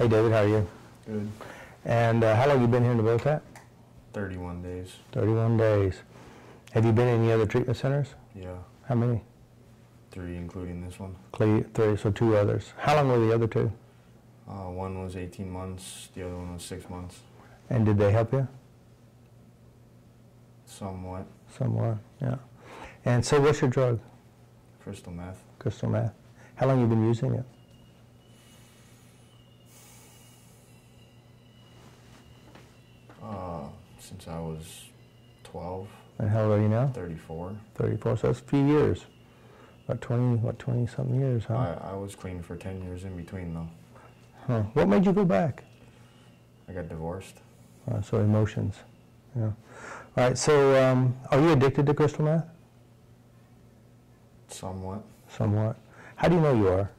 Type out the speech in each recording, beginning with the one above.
Hey David, how are you? Good. And how long have you been here in the Botat? 31 days. 31 days. Have you been in any other treatment centers? Yeah. How many? 3, including this one. 3, so 2 others. How long were the other 2? One was 18 months, the other one was 6 months. And did they help you? Somewhat. Somewhat, yeah. And so what's your drug? Crystal meth. Crystal meth. How long have you been using it? Since I was 12. And how old are you now? 34. 34, so that's a few years. About 20-something years, huh? I was clean for 10 years in between, though. Huh. What made you go back? I got divorced. So emotions, yeah. All right, so are you addicted to crystal meth? Somewhat. Somewhat. How do you know you are?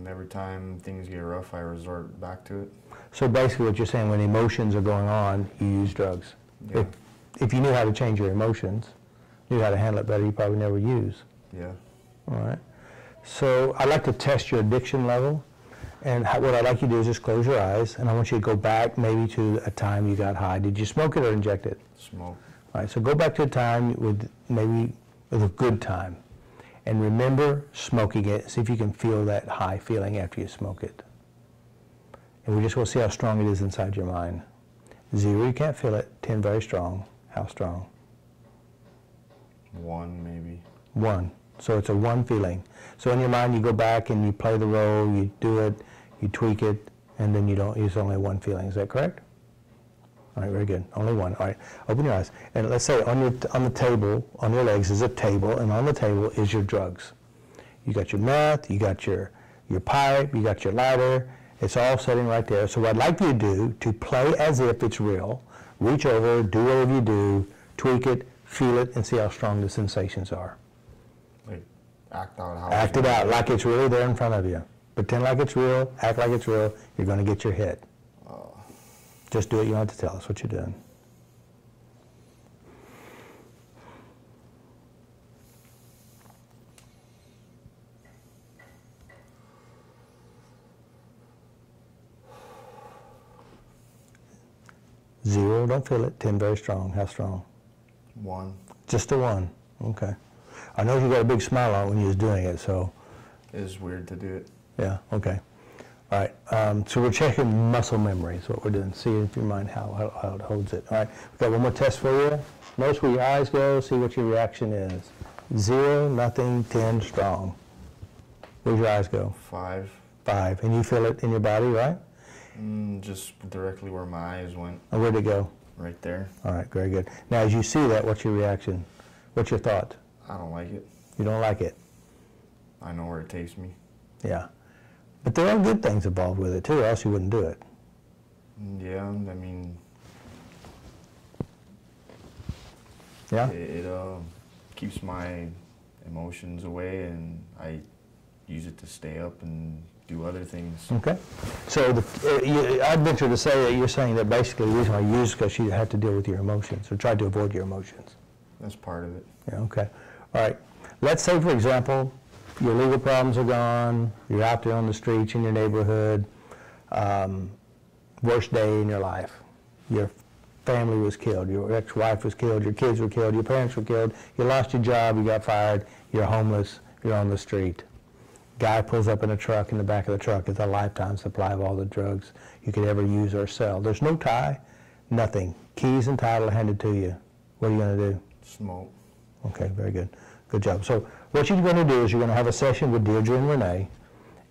Every time things get rough, I resort back to it. So basically what you're saying, when emotions are going on, you use drugs. Yeah. If you knew how to change your emotions, knew how to handle it better, you probably never use. Yeah. All right. So I'd like to test your addiction level. And what I'd like you to do is just close your eyes, and I want you to go back maybe to a time you got high. Did you smoke it or inject it? Smoke. All right, so go back to a time with a good time. And remember smoking it. See if you can feel that high feeling after you smoke it. And we just want to see how strong it is inside your mind. 0, you can't feel it. 10, very strong. How strong? 1, maybe. 1. So it's a 1 feeling. So in your mind, you go back and you play the role, you do it, you tweak it, and then you don't use only 1 feeling. Is that correct? All right, very good. Only 1. All right, open your eyes. And let's say on the table, on your legs is a table, and on the table is your drugs. You got your meth, you got your pipe, you got your lighter. It's all sitting right there. So what I'd like you to do, to play as if it's real, reach over, do whatever you do, tweak it, feel it, and see how strong the sensations are. Like, act out how Act it out like it's really there in front of you. Pretend like it's real, act like it's real, you're going to get your hit. Just do it, you don't have to tell us what you're doing. Zero, don't feel it. 10, very strong. How strong? 1. Just a 1. Okay. I know you got a big smile on when you was doing it, so. It is weird to do it. Yeah, okay. All right, so we're checking muscle memory is what we're doing. See if your mind how it holds it. All right, we've got one more test for you. Notice where your eyes go, see what your reaction is. 0, nothing, 10, strong. Where's your eyes go? 5. 5, and you feel it in your body, right? Just directly where my eyes went. And where'd it go? Right there. All right, very good. Now, as you see that, what's your reaction? What's your thought? I don't like it. You don't like it? I know where it takes me. Yeah. But there are good things involved with it, too, or else you wouldn't do it. Yeah, I mean... Yeah? It keeps my emotions away, and I use it to stay up and do other things. Okay. So I'd venture to say that you're saying that basically the reason I use it is because you have to deal with your emotions, or try to avoid your emotions. That's part of it. Yeah, okay. All right. Let's say, for example, your legal problems are gone, you're out there on the streets in your neighborhood, worst day in your life. Your family was killed, your ex-wife was killed, your kids were killed, your parents were killed, you lost your job, you got fired, you're homeless, you're on the street. Guy pulls up in a truck, in the back of the truck is a lifetime supply of all the drugs you could ever use or sell. There's no tie, nothing. Keys and title handed to you. What are you going to do? Smoke. Okay, very good. Good job. So what you're going to do is you're going to have a session with Deirdre and Renee,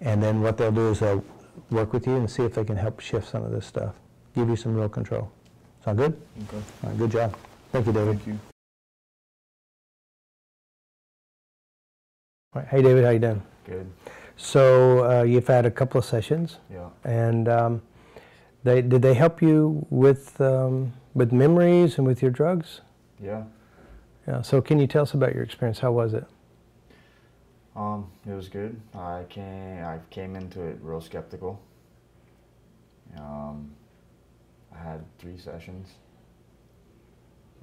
and then what they'll do is they'll work with you and see if they can help shift some of this stuff, give you some real control. Sound good? Okay. All right, good job. Thank you, David. Thank you. All right. Hey, David, how you doing? Good. So you've had a couple of sessions. Yeah. And did they help you with memories and with your drugs? Yeah. Yeah. So can you tell us about your experience? How was it? It was good. I came into it real skeptical. I had 3 sessions,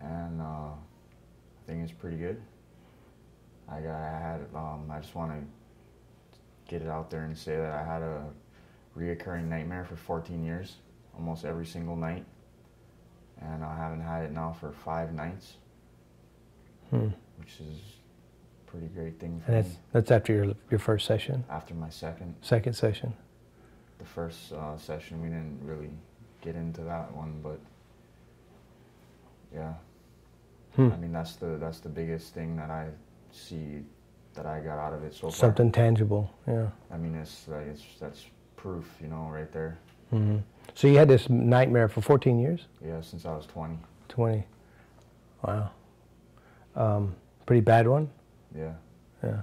and I think it's pretty good. I just want to get it out there and say that I had a reoccurring nightmare for 14 years, almost every single night. And I haven't had it now for 5 nights, which is a pretty great thing for me. That's after your first session? After my second. Second session. The first session, we didn't really get into that one, but yeah. I mean, that's the biggest thing that I see that I got out of it so far. Something tangible, yeah. I mean, that's proof, you know, right there. So you had this nightmare for 14 years? Yeah, since I was 20. 20. Wow. Pretty bad one? Yeah. Yeah.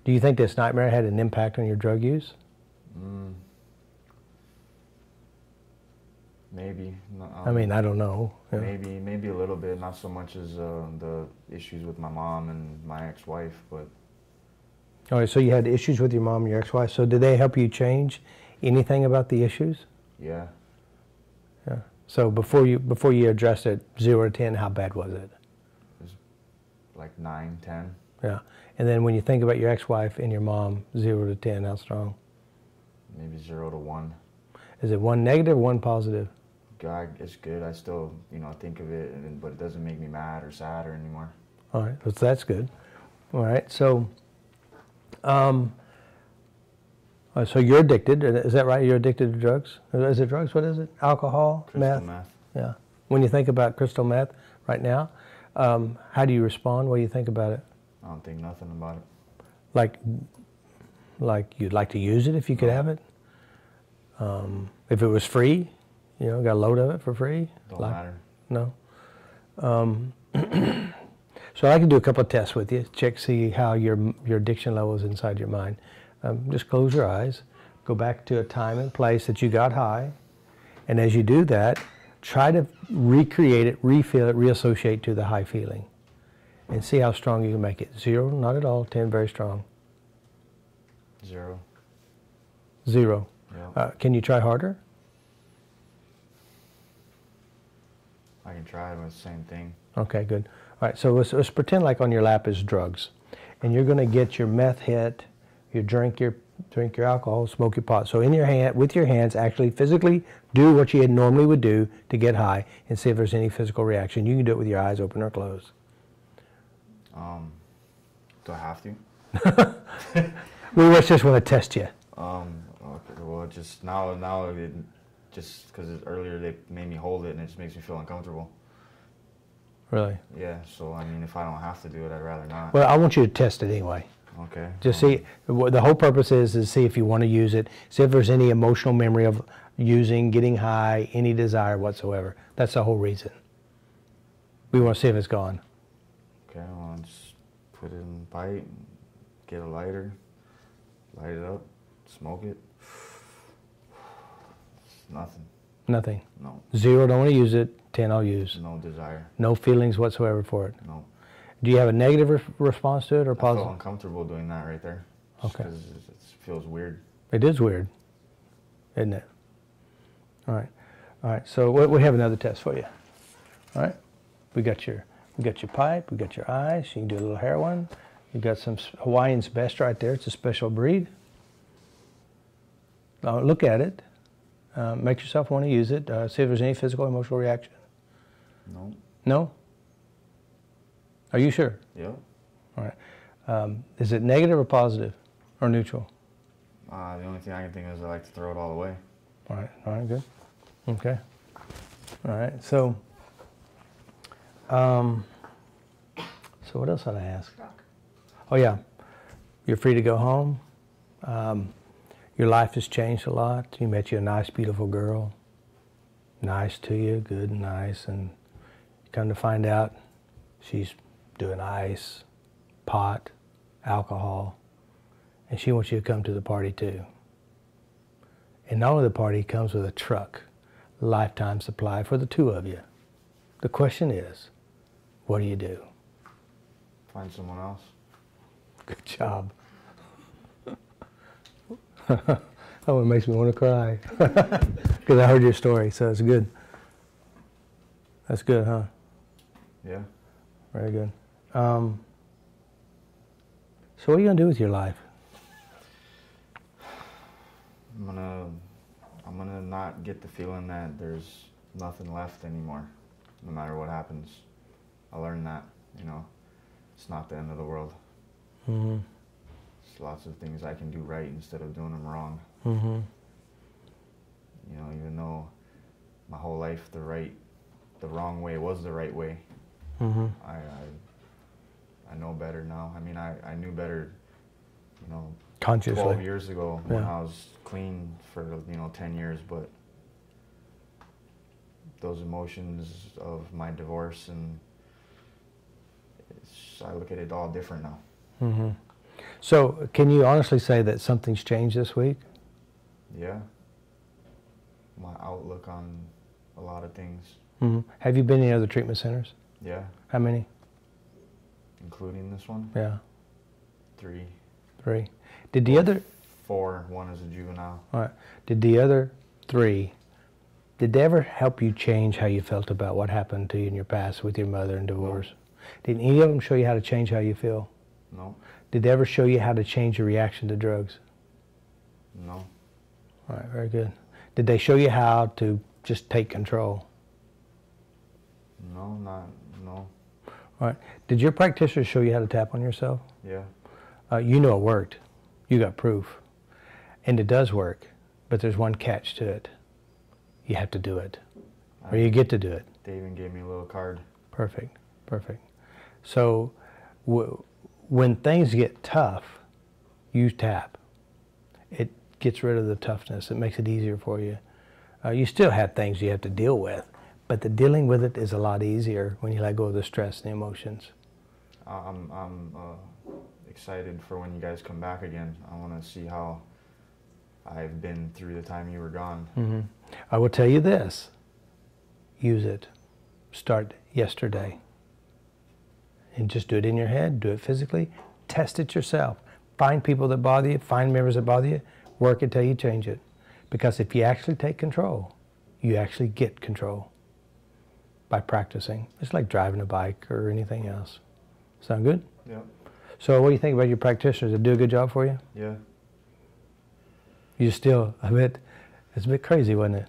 Do you think this nightmare had an impact on your drug use? Maybe. I mean, I don't know. Yeah. Maybe a little bit, not so much as the issues with my mom and my ex-wife, but... All right, so you had issues with your mom and your ex-wife. So did they help you change anything about the issues? Yeah. Yeah. So before you addressed it, 0 to 10, how bad was it? It was like 9, 10. Yeah. And then when you think about your ex-wife and your mom, 0 to 10, how strong? Maybe 0 to 1. Is it 1 negative, 1 positive? God, it's good. I still, you know, think of it, but it doesn't make me mad or sad or anymore. All right, so that's good. All right, so so you're addicted, is that right? You're addicted to drugs? Is it drugs? What is it? Alcohol? Crystal meth. Yeah. When you think about crystal meth right now, how do you respond? What do you think about it? I don't think nothing about it. Like you'd like to use it if you could have it? If it was free, you know, got a load of it for free? Don't matter. No. So I can do a couple of tests with you, check, see how your addiction level is inside your mind. Just close your eyes, go back to a time and place that you got high, and as you do that, try to recreate it, refeel it, reassociate to the high feeling, and see how strong you can make it. 0, not at all. 10, very strong. 0. 0. Yeah. Can you try harder? I can try, but it's the same thing. Okay, good. All right, so let's pretend like on your lap is drugs, and you're going to get your meth hit, you drink your alcohol, smoke your pot. So in your hand, with your hands, actually physically do what you normally would do to get high, and see if there's any physical reaction. You can do it with your eyes open or closed. Do I have to? We just want to test you. Okay, well, just now just because earlier they made me hold it and it just makes me feel uncomfortable. Really? Yeah, so I mean, if I don't have to do it, I'd rather not. Well, I want you to test it anyway. Okay. Just see, the whole purpose is to see if you want to use it, see if there's any emotional memory of using, getting high, any desire whatsoever. That's the whole reason. We want to see if it's gone. Okay, well, I'll just put it in the pipe, get a lighter, light it up, smoke it. Nothing. Nothing. No. 0, don't want to use it. 10, I'll use. No desire. No feelings whatsoever for it. No. Do you have a negative response to it or positive? I feel uncomfortable doing that right there. Okay. Because it feels weird. It is weird, isn't it? All right. All right. So we have another test for you. All right. We got your pipe. We got your eyes. You can do a little heroin. You got some Hawaiian's Best right there. It's a special breed. Now look at it. Make yourself want to use it. See if there's any physical or emotional reaction. No. No? Are you sure? Yep. All right. Is it negative or positive or neutral? The only thing I can think of is I like to throw it all away. All right, good. Okay. All right, so what else did I ask? Oh yeah, you're free to go home. Your life has changed a lot. You met you a nice, beautiful girl. Nice to you, good and nice, and you come to find out she's doing ice, pot, alcohol, and she wants you to come to the party too. And not only the party comes with a truck, lifetime supply for the 2 of you. The question is, what do you do? Find someone else. Good job. Oh, it makes me want to cry because I heard your story, so it's good. That's good, huh? Yeah. Very good. So what are you going to do with your life? I'm going to I'm gonna not get the feeling that there's nothing left anymore, no matter what happens. I learned that, you know, it's not the end of the world. Mm-hmm. There's lots of things I can do right instead of doing them wrong. Mm-hmm. You know, even though my whole life the wrong way was the right way. Mm-hmm. I know better now. I mean, I knew better, you know, Consciously. 12 years ago when Yeah. I was clean for, you know, 10 years, but those emotions of my divorce, and I look at it all different now. Mm-hmm. So can you honestly say that something's changed this week? Yeah. My outlook on a lot of things. Mm-hmm. Have you been in any other treatment centers? Yeah. How many? Including this one? Yeah. 3. 3. Did the other... 4. 1 is a juvenile. All right. Did the other 3, did they ever help you change how you felt about what happened to you in your past with your mother and divorce? No. Did any of them show you how to change how you feel? No. Did they ever show you how to change your reaction to drugs? No. All right, very good. Did they show you how to just take control? No, no. All right. Did your practitioner show you how to tap on yourself? Yeah. You know it worked. You got proof. And it does work, but there's one catch to it. You have to do it, or you get to do it. They even gave me a little card. Perfect, perfect. So when things get tough, you tap. It gets rid of the toughness. It makes it easier for you. You still have things you have to deal with, but the dealing with it is a lot easier when you let go of the stress and the emotions. I'm excited for when you guys come back again. I want to see how I've been through the time you were gone. Mm-hmm. I will tell you this. Use it. Start yesterday. And just do it in your head. Do it physically. Test it yourself. Find people that bother you. Find members that bother you. Work it till you change it. Because if you actually take control, you actually get control by practicing. It's like driving a bike or anything else. Sound good? Yeah. So what do you think about your practitioners? Did they do a good job for you? Yeah. You still it's a bit crazy, wasn't it?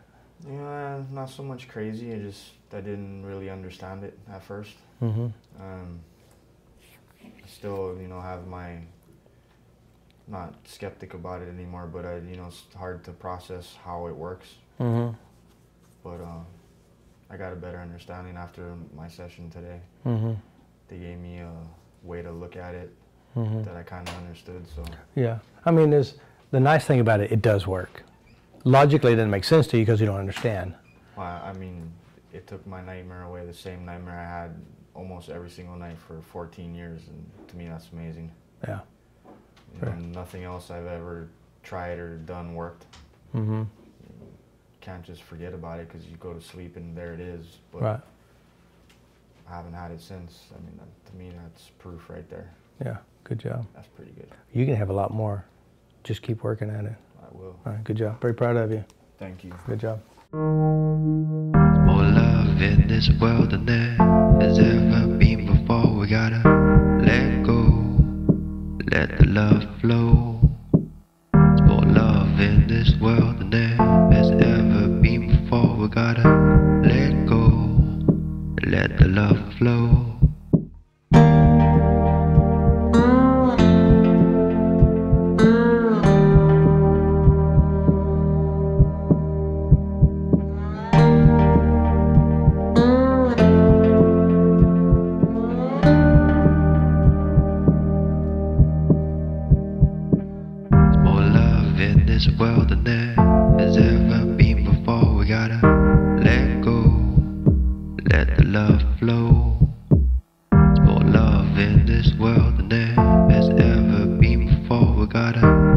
Yeah, not so much crazy. I didn't really understand it at first. Mm-hmm. I still, you know, have my, not skeptic about it anymore, but you know, it's hard to process how it works. Mm-hmm. But I got a better understanding after my session today. Mm-hmm. They gave me a way to look at it that I kind of understood. So yeah, I mean, the nice thing about it, it does work. Logically, it doesn't make sense to you because you don't understand. well, I mean, it took my nightmare away, the same nightmare I had almost every single night for 14 years, and to me that's amazing. Yeah. You know, nothing else I've ever tried or done worked. Mm-hmm. You can't just forget about it because you go to sleep and there it is. But Right. I haven't had it since. I mean, to me that's proof right there. Yeah, good job. That's pretty good. You can have a lot more. Just keep working at it. I will. All right, good job. Very proud of you. Thank you. Good job. More love in this world than there has ever been before. We gotta let go, let the love flow. There's more love in this world than there has ever been before. We gotta let go, let the love flow. This world than there has ever been before. We gotta let go, let the love flow. There's more love in this world than there has ever been before. We gotta